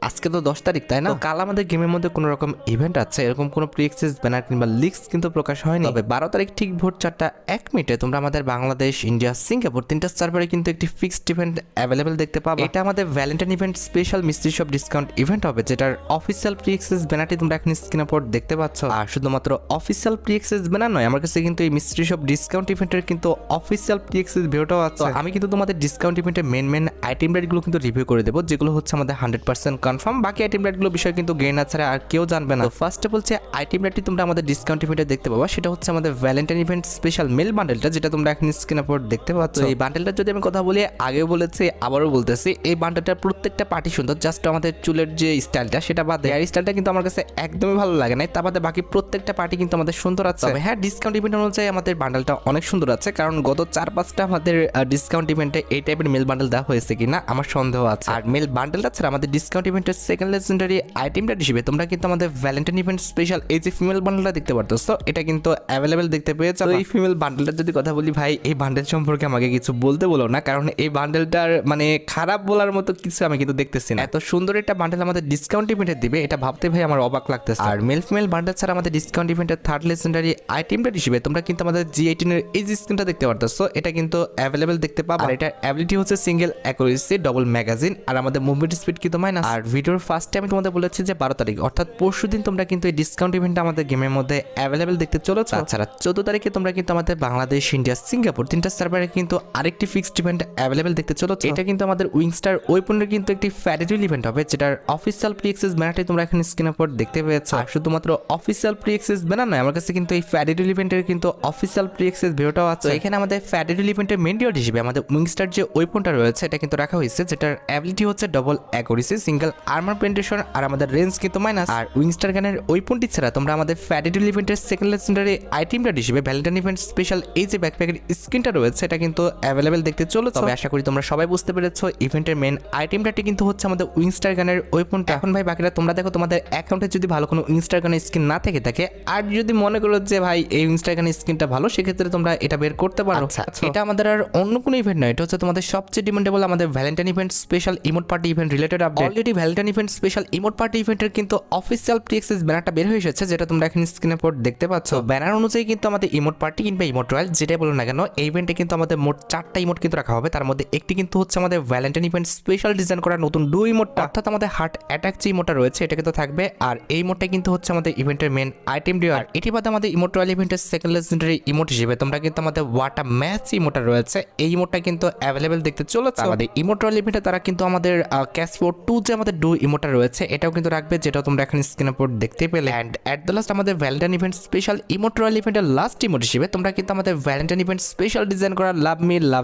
আজকে তো 10 তারিখ তাই না? তো কাল আমাদের গেমের মধ্যে কোনো রকম ইভেন্ট আছে, এরকম কোনো প্রি অ্যাক্সেস ব্যানার কিংবা লিক্স কিন্তু প্রকাশ হয়নি। তবে 12 তারিখ ঠিক ভোর 4:01 তোমরা আমাদের বাংলাদেশ, ইন্ডিয়া, সিঙ্গাপুর তিনটা সার্ভারে কিন্তু একটি ফিক্সড ইভেন্ট অ্যাভেলেবেল দেখতে পাবে। এটা আমাদের Valentine event special mystery shop discount event হবে, যেটার অফিসিয়াল প্রি অ্যাক্সেস ব্যানারটি তোমরা এখন স্ক্রিনের উপর দেখতে পাচ্ছ। আর শুধুমাত্র অফিসিয়াল প্রি অ্যাক্সেস ব্যানার নয়, আমার কাছে কিন্তু এই মিস্ট্রি শপ ডিসকাউন্ট ইভেন্টের কিন্তু অফিসিয়াল প্রি অ্যাক্সেস ভিডিওটাও আছে। আমি কিন্তু তোমাদের ডিসকাউন্ট ইভেন্টের মেন আইটেম রেটগুলো কিন্তু রিভিউ করে দেবো, যেগুলো হচ্ছে আমাদের 100% কনফার্ম। বাকি আইটেম রেটগুলো বিষয়ে কিন্তু গেন ছাড়া আর কেউ জানবে না। তো ফার্স্টে বলছে আইটেম রেটটি তোমরা আমাদের ডিসকাউন্ট ইভেন্টে দেখতে পাবা, সেটা হচ্ছে আমাদের ভ্যালেন্টাইন ইভেন্ট স্পেশাল মেল বান্ডেলটা, যেটা তোমরা এখন স্ক্রিনের উপর দেখতে পাচ্ছ। এই বান্ডেলটা যদি আমি কথা বলি, আগেও বলেছি আবারও বলতেছি, এই বান্ডেলটার প্রত্যেকটা পার্টি সুন্দর। জাস্ট আমাদের চুলের যে স্টাইলটা সেটা বাদে হেয়ার স্টাইলটা কিন্তু আমার কাছে একদমই ভালো লাগে না। তা বাদে বাকি প্রত্যেকটা পার্টি কিন্তু আমাদের সুন্দর আছে। তবে হ্যাঁ, ডিসকাউন্ট ইভেন্ট অনুযায়ী আমাদের বান্ডেলটা অনেক সুন্দর আছে, কারণ গত 4-5টা আমাদের ডিসকাউন্ট ইভেন্টে এই টাইপের মেল বান্ডেল দেওয়া হয়েছে কিনা আমার সন্দেহ আছে। আর মেল বান্ডেলটা ছাড়া আমাদের ডিসকাউন্ট ইভেন্টের সেকেন্ড লেজেন্ডারি আইটেমটা হিসেবে তোমরা কিন্তু আমাদের ভ্যালেন্টাইন ইভেন্ট স্পেশাল এই যে ফিমেল বান্ডেলটা দেখতে পারতেছো, এটা কিন্তু অ্যাভেলেবেল দেখতে পেয়েছো। এই ফিমেল বান্ডেলটার যদি কথা বলি, ভাই এই বান্ডেল সম্পর্কে আমাকে কিছু বলতে বলো না, কারণ এই বান্ডেলটার মানে খারাপ বলার মতো কিছু আমি কিন্তু দেখতেছি না। এত সুন্দর একটা বান্ডেল আমাদের ডিসকাউন্ট ইভেন্টে দিবে, এটা ভাবতে ভাই আমার অবাক লাগতেছে। আর মেল ফিমেল বান্ডেল ছাড়া আমাদের ডিসকাউন্ট ইভেন্টের থার্ড লেজেন্ডারি আইটেমটা হিসেবে তোমরা কিন্তু আমাদের G18 এর এই যে স্ক্রিনটা দেখতে পারতেছো, এটা কিন্তু অ্যাভেলেবেল দেখতে পাবে। আর এটার অ্যাবিলিটি হচ্ছে সিঙ্গেল অ্যাকুরেসি, ডবল ম্যাগাজিন, আর আমাদের মুভমেন্ট স্পিড কিন্তু মাইনাস। আর ভিডিওর ফার্স্টে আমি তোমাদের বলেছি যে 12 তারিখ অর্থাৎ পরশুদিন তোমরা কিন্তু এই ডিসকাউন্ট ইভেন্টটা আমাদের গেমের মধ্যে অ্যাভেলেবেল দেখতে চলেছো। তাছাড়া 14 তারিখে তোমরা কিন্তু আমাদের বাংলাদেশ, ইন্ডিয়া, সিঙ্গাপুর তিনটা সার্ভারে কিন্তু আরেকটি ফিক্সড ইভেন্ট অ্যাভেলেবেল দেখতে চলেছো। এটা কিন্তু আমাদের উইংস্টার ওয়েপনের কিন্তু একটি ফ্যাডেরিল ইভেন্ট হবে, যেটার অফিসিয়াল প্রি অ্যাক্সেস ব্যানারটি তোমরা এখানে স্ক্রিনের উপর দেখতে পেয়েছো। আর শুধুমাত্র অফিসিয়াল প্রি অ্যাক্সেস ব্যানার নয়, আমার কাছে কিন্তু এই ফ্যাডেরিল ইভেন্টের কিন্তু অফিসিয়াল প্রি অ্যাক্সেস ভিডিওটাও আছে। এখানে আমাদের ফ্যাডেরিল ইভেন্টের মেন ডিওর হিসেবে আমাদের উইংস্টার যে ওয়েপনটা রয়েছে এটা কিন্তু রাখা হয়েছে, যেটার অ্যাবিলিটি হচ্ছে double accuracy, single armour penetration, আর আমাদের রেঞ্জ কিন্তু মাইনাস। আর উইংস্টার গানের ওয়েপনটি ছাড়া তোমরা আমাদের ফ্যাডেরিল ইভেন্টের সেকেন্ড লেজেন্ডারি আইটেমটা হিসেবে ভ্যালেন্টাইন ইভেন্ট স্পেশাল এই যে ব্যাকপ্যাকের স্ক্রিনটা রয়েছে এটা কিন্তু অ্যাভেলেবেল দেখতে চলেছো। তবে আশা করি তোমরা সবাই বুঝতে পেরেছো ইভেন্টের মেন আইটেমটাটি কিন্তু হচ্ছে আমাদের উইংস্টার গানের ওয়েপনটা। এখন ভাই বাকিটা তোমরা দেখো, তোমাদের অ্যাকাউন্টে যদি ভালো কোনো উইংস্টার গানের স্কিন না থেকে থাকে, আর যদি মনে করো যে ভাই এই উইংস্টার গানের স্কিনটা ভালো, সেক্ষেত্রে তোমরা এটা বের করতে পারো। এটা আমাদের আর অন্য কোনো ইভেন্ট নয়, এটা হচ্ছে তোমাদের সবচেয়ে ডিমান্ডেবল আমাদের Valentine event special emote party event related update. Already Valentine event special emote party ইভেন্টের কিন্তু অফিসিয়াল প্রি অ্যাক্সেস ব্যানারটা বের হয়ে এসেছে, যেটা তোমরা এখন স্ক্রিনের উপর দেখতে পাচ্ছ। ব্যানার অনুযায়ী কিন্তু আমাদের ইমোট পার্টি কিংবা ইমোট রয়্যাল যেটাই বলো না কেন, এই ইভেন্টে কিন্তু আমাদের মোট 4টা ইমোট কিন্তু রাখা হবে। তার মধ্যে একটি কিন্তু হচ্ছে আমাদের ভ্যালেন্টাইন ইভেন্ট স্পেশাল ডিজাইন করা নতুন ডু ইমোটটা, অর্থাৎ আমাদের হার্ট অ্যাটাক যে ইমোটটা রয়েছে এটা কিন্তু থাকবে। আর এই ইমোটটা কিন্তু হচ্ছে আমাদের ইভেন্টের মেন আইটেম ডিও। আর এটি বাদে আমাদের ইমোট রয়্যাল ইভেন্টের সেকেন্ড লেজেন্ডারি ইমোট হিসেবে তোমরা কিন্তু আমাদের ওয়াটার ম্যাচ ইমোটটা রয়েছে, এই ইমোটটা কিন্তু অ্যাভেলেবেল দেখতে চলেছে। আমাদের ইমোট রয়্যাল ইভেন্টে তারা কিন্তু আমাদের ক্যাসপোর 2 যে আমাদের ডু ইমোটটা রয়েছে এটাও কিন্তু রাখবে, যেটা তোমরা এখন স্ক্রিনের উপর দেখতে পেলে। অ্যান্ড অ্যাট দ্য লাস্ট আমাদের Valentine event special emote royal ইভেন্টের লাস্ট ইমোট হিসেবে তোমরা কিন্তু আমাদের ভ্যালেন্টাইন ইভেন্ট স্পেশাল ডিজাইন করা লাভ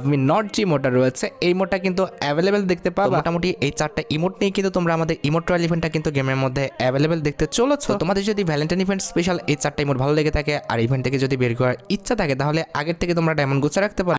মি নট যে ইমোটটা রয়েছে, এই ইমোটটা কিন্তু অ্যাভেলেবেল দেখতে পাবে। মোটামুটি এই 4টা ইমোট নিয়ে কিন্তু তোমরা আমাদের ইমোট রয়্যাল ইভেন্টটা কিন্তু গেমের মধ্যে অ্যাভেলেবেল দেখতে চলেছো। তোমাদের যদি ভ্যালেন্টাইন ইভেন্ট স্পেশাল এই 4টা ইমোট ভালো লেগে থাকে আর ইভেন্ট থেকে যদি বের করার ইচ্ছা থাকে, তাহলে আগের থেকে তোমরা ডায়মন্ড গুছা রাখতে পারো।